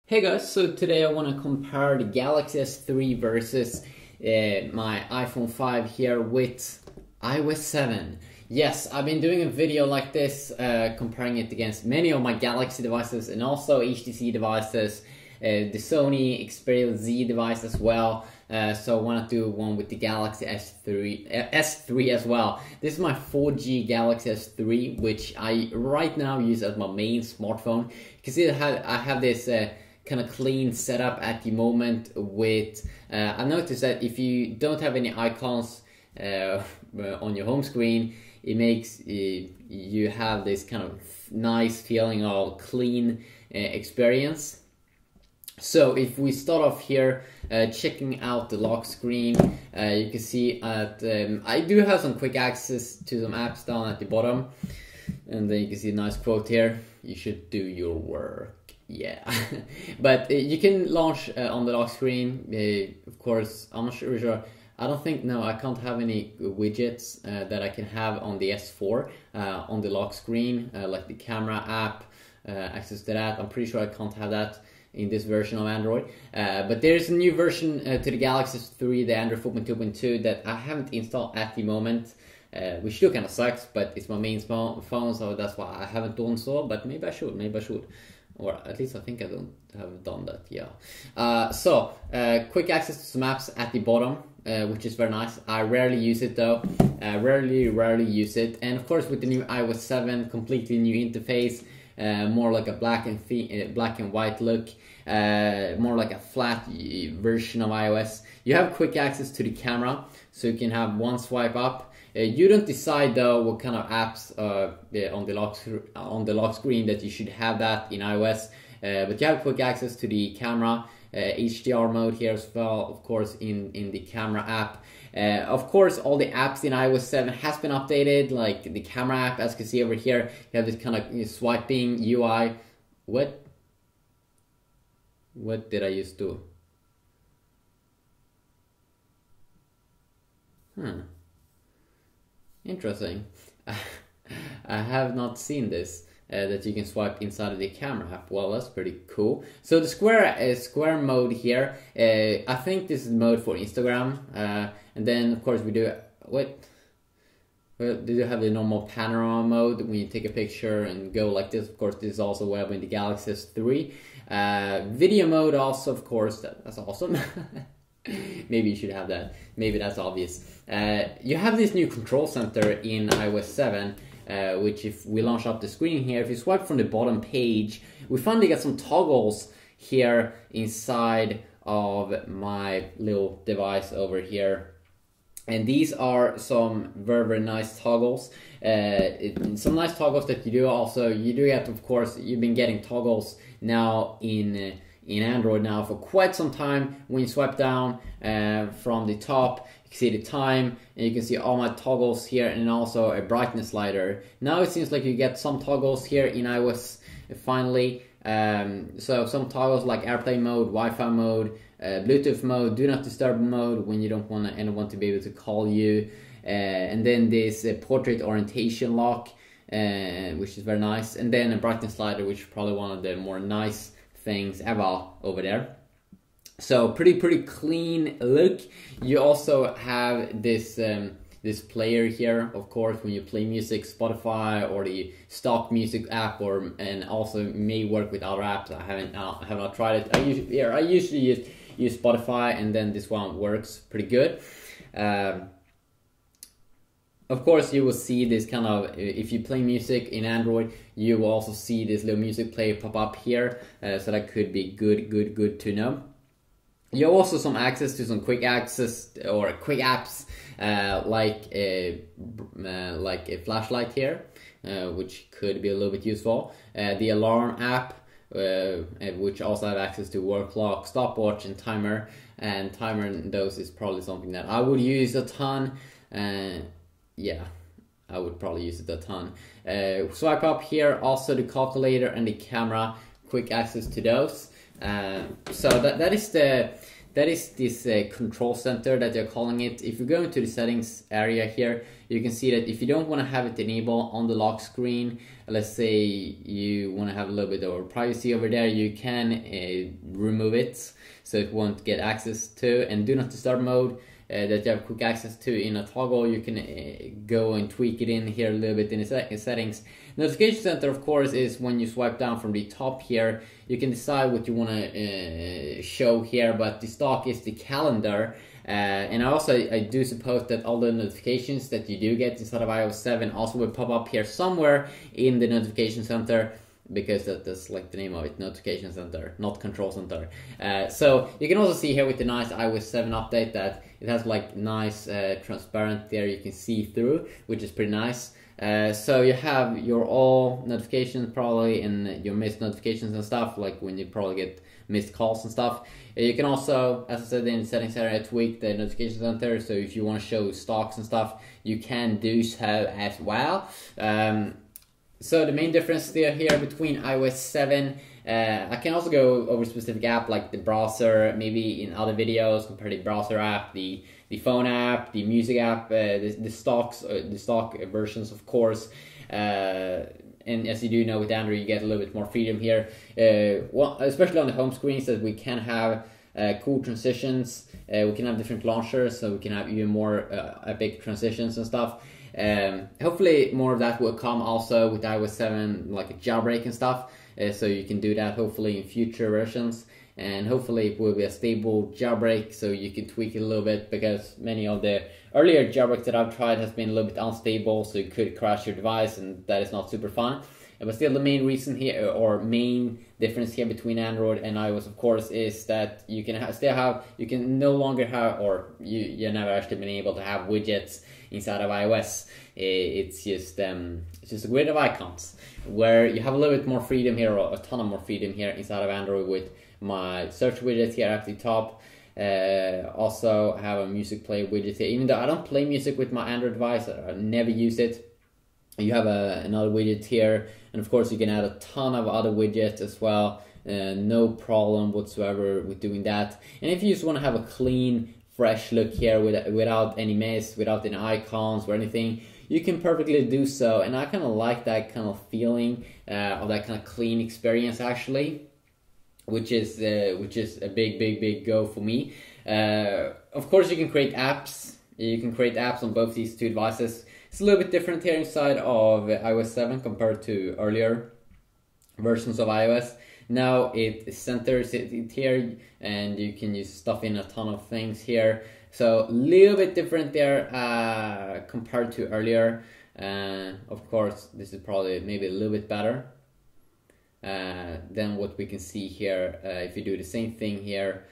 Hey guys, so today I want to compare the Galaxy S3 versus my iPhone 5 here with iOS 7. Yes, I've been doing a video like this comparing it against many of my Galaxy devices and also HTC devices, the Sony Xperia Z device as well. So I want to do one with the Galaxy S3 as well. This is my 4G Galaxy S3, which I right now use as my main smartphone. You can see that I have this kind of clean setup at the moment with I noticed that if you don't have any icons on your home screen, it makes you have this kind of nice feeling of clean experience. So if we start off here checking out the lock screen, you can see at I do have some quick access to some apps down at the bottom, and then you can see a nice quote here: you should do your work. Yeah, but you can launch on the lock screen. Of course, I'm not sure. I don't think, no, I can't have any widgets that I can have on the S4 on the lock screen, like the camera app, access to that. I'm pretty sure I can't have that in this version of Android. But there's a new version to the Galaxy S3, the Android 4.2.2, that I haven't installed at the moment. Which still kind of sucks, but it's my main phone, so that's why I haven't done so. But maybe I should. Or at least I think I don't have done that, yeah. So, quick access to some apps at the bottom, which is very nice. I rarely use it though, rarely use it. And of course with the new iOS 7, completely new interface, more like a black and white look, more like a flat version of iOS. You have quick access to the camera, so you can have one swipe up. You don't decide though what kind of apps on the lock screen that you should have that in iOS, but you have quick access to the camera, HDR mode here as well, of course in the camera app. Of course all the apps in iOS 7 has been updated, like the camera app, as you can see over here. You have this kind of swiping UI. What did I just do? Interesting. I have not seen this, that you can swipe inside of the camera app. Well, that's pretty cool. So the square mode here, I think this is mode for Instagram. And then of course we do, well, do you have the normal panorama mode when you take a picture and go like this? Of course, this is also available in the Galaxy S3. Video mode also, of course, that's awesome. Maybe you should have that. Maybe that's obvious. You have this new control center in iOS 7, which if we launch up the screen here, if you swipe from the bottom page, we finally got some toggles here inside of my little device over here. And these are some very nice toggles. Some nice toggles that you do get, of course, you've been getting toggles now in Android now for quite some time. When you swipe down from the top, you can see the time, and you can see all my toggles here, and also a brightness slider. Now it seems like you get some toggles here in iOS finally. So some toggles like airplane mode, Wi-Fi mode, Bluetooth mode, do not disturb mode when you don't want anyone to be able to call you, and then this portrait orientation lock, which is very nice, and then a brightness slider, which is probably one of the more nice things ever over there. So pretty clean look. You also have this this player here, of course, when you play music, Spotify or the stock music app, and also may work with other apps. I have not tried it. I usually use Spotify, and then this one works pretty good. Of course, you will see this kind of, if you play music in Android, you will also see this little music player pop up here, so that could be good to know. You have also some access to some quick access or quick apps, like a flashlight here, which could be a little bit useful. The alarm app, which also have access to work clock, stopwatch, and timer. And timer and those is probably something that I would use a ton. Yeah, I would probably use it a ton. Swipe up here, also the calculator and the camera, quick access to those. So that that is this control center that they're calling it. If you go into the settings area here, you can see that if you don't want to have it enabled on the lock screen, let's say you want to have a little bit of privacy over there, you can remove it so it won't get access to. And do not disturb mode that you have quick access to in a toggle, you can go and tweak it in here a little bit in the settings. Notification center, of course, is when you swipe down from the top here, you can decide what you want to show here, but the stock is the calendar. And I do suppose that all the notifications that you do get inside of iOS 7 also will pop up here somewhere in the notification center, because that's like the name of it, notification center, not control center. So you can also see here with the nice iOS 7 update that it has like nice transparent there, you can see through, which is pretty nice. So you have your all notifications probably, and your missed notifications and stuff, like when you probably get missed calls and stuff. You can also, as I said in the settings area, tweak the notification center, so if you want to show stocks and stuff, you can do so as well. So the main difference still here between iOS 7, I can also go over specific app like the browser, maybe in other videos, compare the browser app, the phone app, the music app, the stock versions, of course. And as you do know, with Android, you get a little bit more freedom here. Well, especially on the home screens, that we can have cool transitions. We can have different launchers, so we can have even more epic transitions and stuff. Hopefully more of that will come also with iOS 7, like a jailbreak and stuff, so you can do that hopefully in future versions, and hopefully it will be a stable jailbreak so you can tweak it a little bit, because many of the earlier jailbreaks that I've tried has been a little bit unstable, so you could crash your device, and that is not super fun. But still, the main reason here, or main difference here between Android and iOS, of course, is that you can you can no longer have, or you never actually been able to have widgets inside of iOS. It's just a grid of icons, where you have a little bit more freedom here, or a ton of more freedom here inside of Android with my search widget here at the top. Also have a music play widget here. Even though I don't play music with my Android device, I never use it. You have another widget here, and of course you can add a ton of other widgets as well. No problem whatsoever with doing that. And if you just want to have a clean, fresh look here without any mess, without any icons or anything, you can perfectly do so. And I kind of like that kind of feeling of that kind of clean experience, actually, which is a big go for me. Of course, you can create apps. You can create apps on both these two devices. It's a little bit different here inside of iOS 7 compared to earlier versions of iOS. Now it centers it here, and you can use stuff in a ton of things here. So a little bit different there compared to earlier. Of course, this is probably maybe a little bit better than what we can see here. If you do the same thing here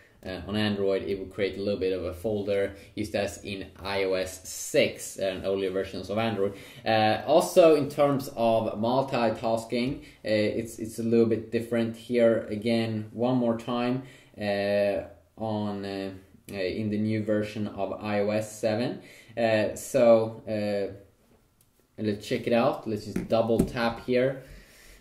on Android, it will create a little bit of a folder, just as in iOS 6 and earlier versions of Android. Also, in terms of multitasking, it's a little bit different here. Again, one more time on in the new version of iOS 7. Let's check it out. Let's just double tap here,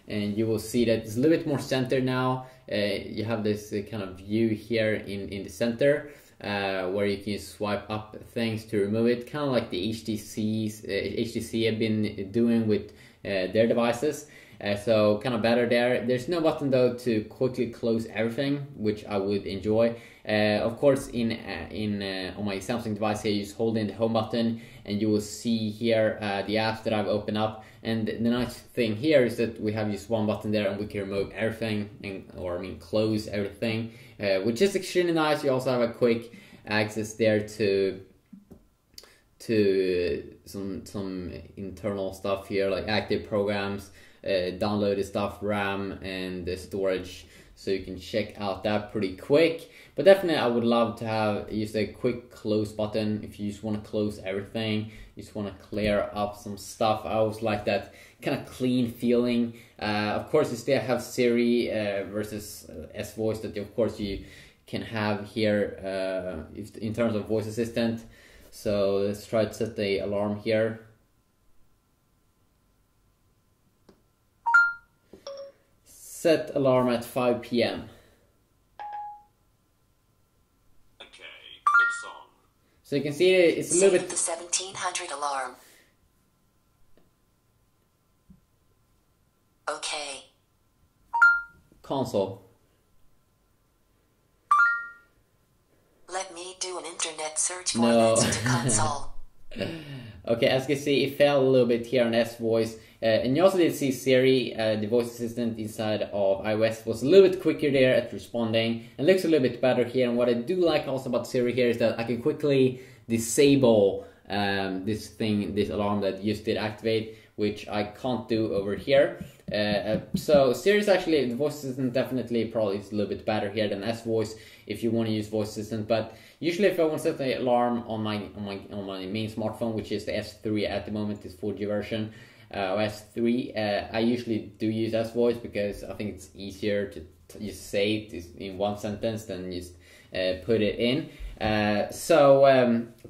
and you will see that it's a little bit more centered now. You have this kind of view here in the center, where you can swipe up things to remove it, kind of like the HTC have been doing with their devices. So kind of better there. There's no button though to quickly close everything, which I would enjoy. Of course, on my Samsung device here, you just hold in the home button, and you will see here the apps that I've opened up. And the nice thing here is that we have just one button there, and we can remove everything, close everything, which is extremely nice. You also have a quick access there to some internal stuff here, like active programs, downloaded stuff, RAM, and the storage. So you can check out that pretty quick. But definitely I would love to have just a quick close button if you just want to close everything, you just want to clear up some stuff. I always like that kind of clean feeling. Of course, you still have Siri versus S-Voice that of course you can have here in terms of voice assistant. So let's try to set the alarm here. Set alarm at 5 p.m. So you can see it's a little bit... the 1700 alarm. Okay. Console. Let me do an internet search for No. to console. Okay, as you can see, it fell a little bit here on S voice. And you also did see Siri, the voice assistant inside of iOS, was a little bit quicker there at responding and looks a little bit better here. And what I do like also about Siri here is that I can quickly disable this alarm that used to activate, which I can't do over here. So Siri is actually, the voice assistant definitely probably is a little bit better here than S voice if you want to use voice assistant. But usually if I want to set the alarm on my main smartphone, which is the S3 at the moment, this 4G version of S3, I usually do use S voice because I think it's easier to just say it in one sentence than just put it in.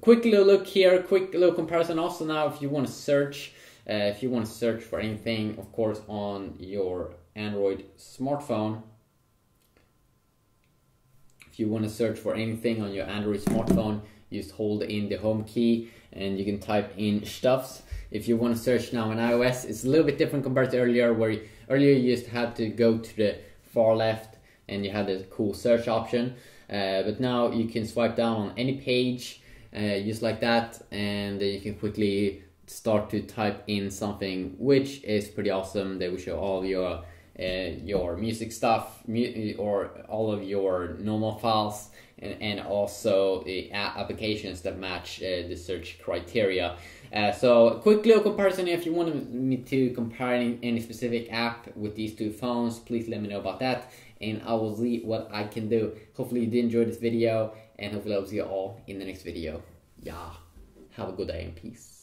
Quick little look here, quick little comparison. Also now, if you want to search for anything, of course, on your Android smartphone, if you want to search for anything on your Android smartphone, just hold in the home key and you can type in stuffs. If you want to search now on iOS, it's a little bit different compared to earlier, where earlier you just had to go to the far left and you had a cool search option. But now you can swipe down on any page just like that, and you can quickly start to type in something, which is pretty awesome. They will show all of your music stuff, or all of your normal files, and also the applications that match the search criteria. So quick little comparison. If you want me to compare any specific app with these two phones, please let me know about that, and I will see what I can do. Hopefully you did enjoy this video, and hopefully I'll see you all in the next video. Yeah, have a good day and peace.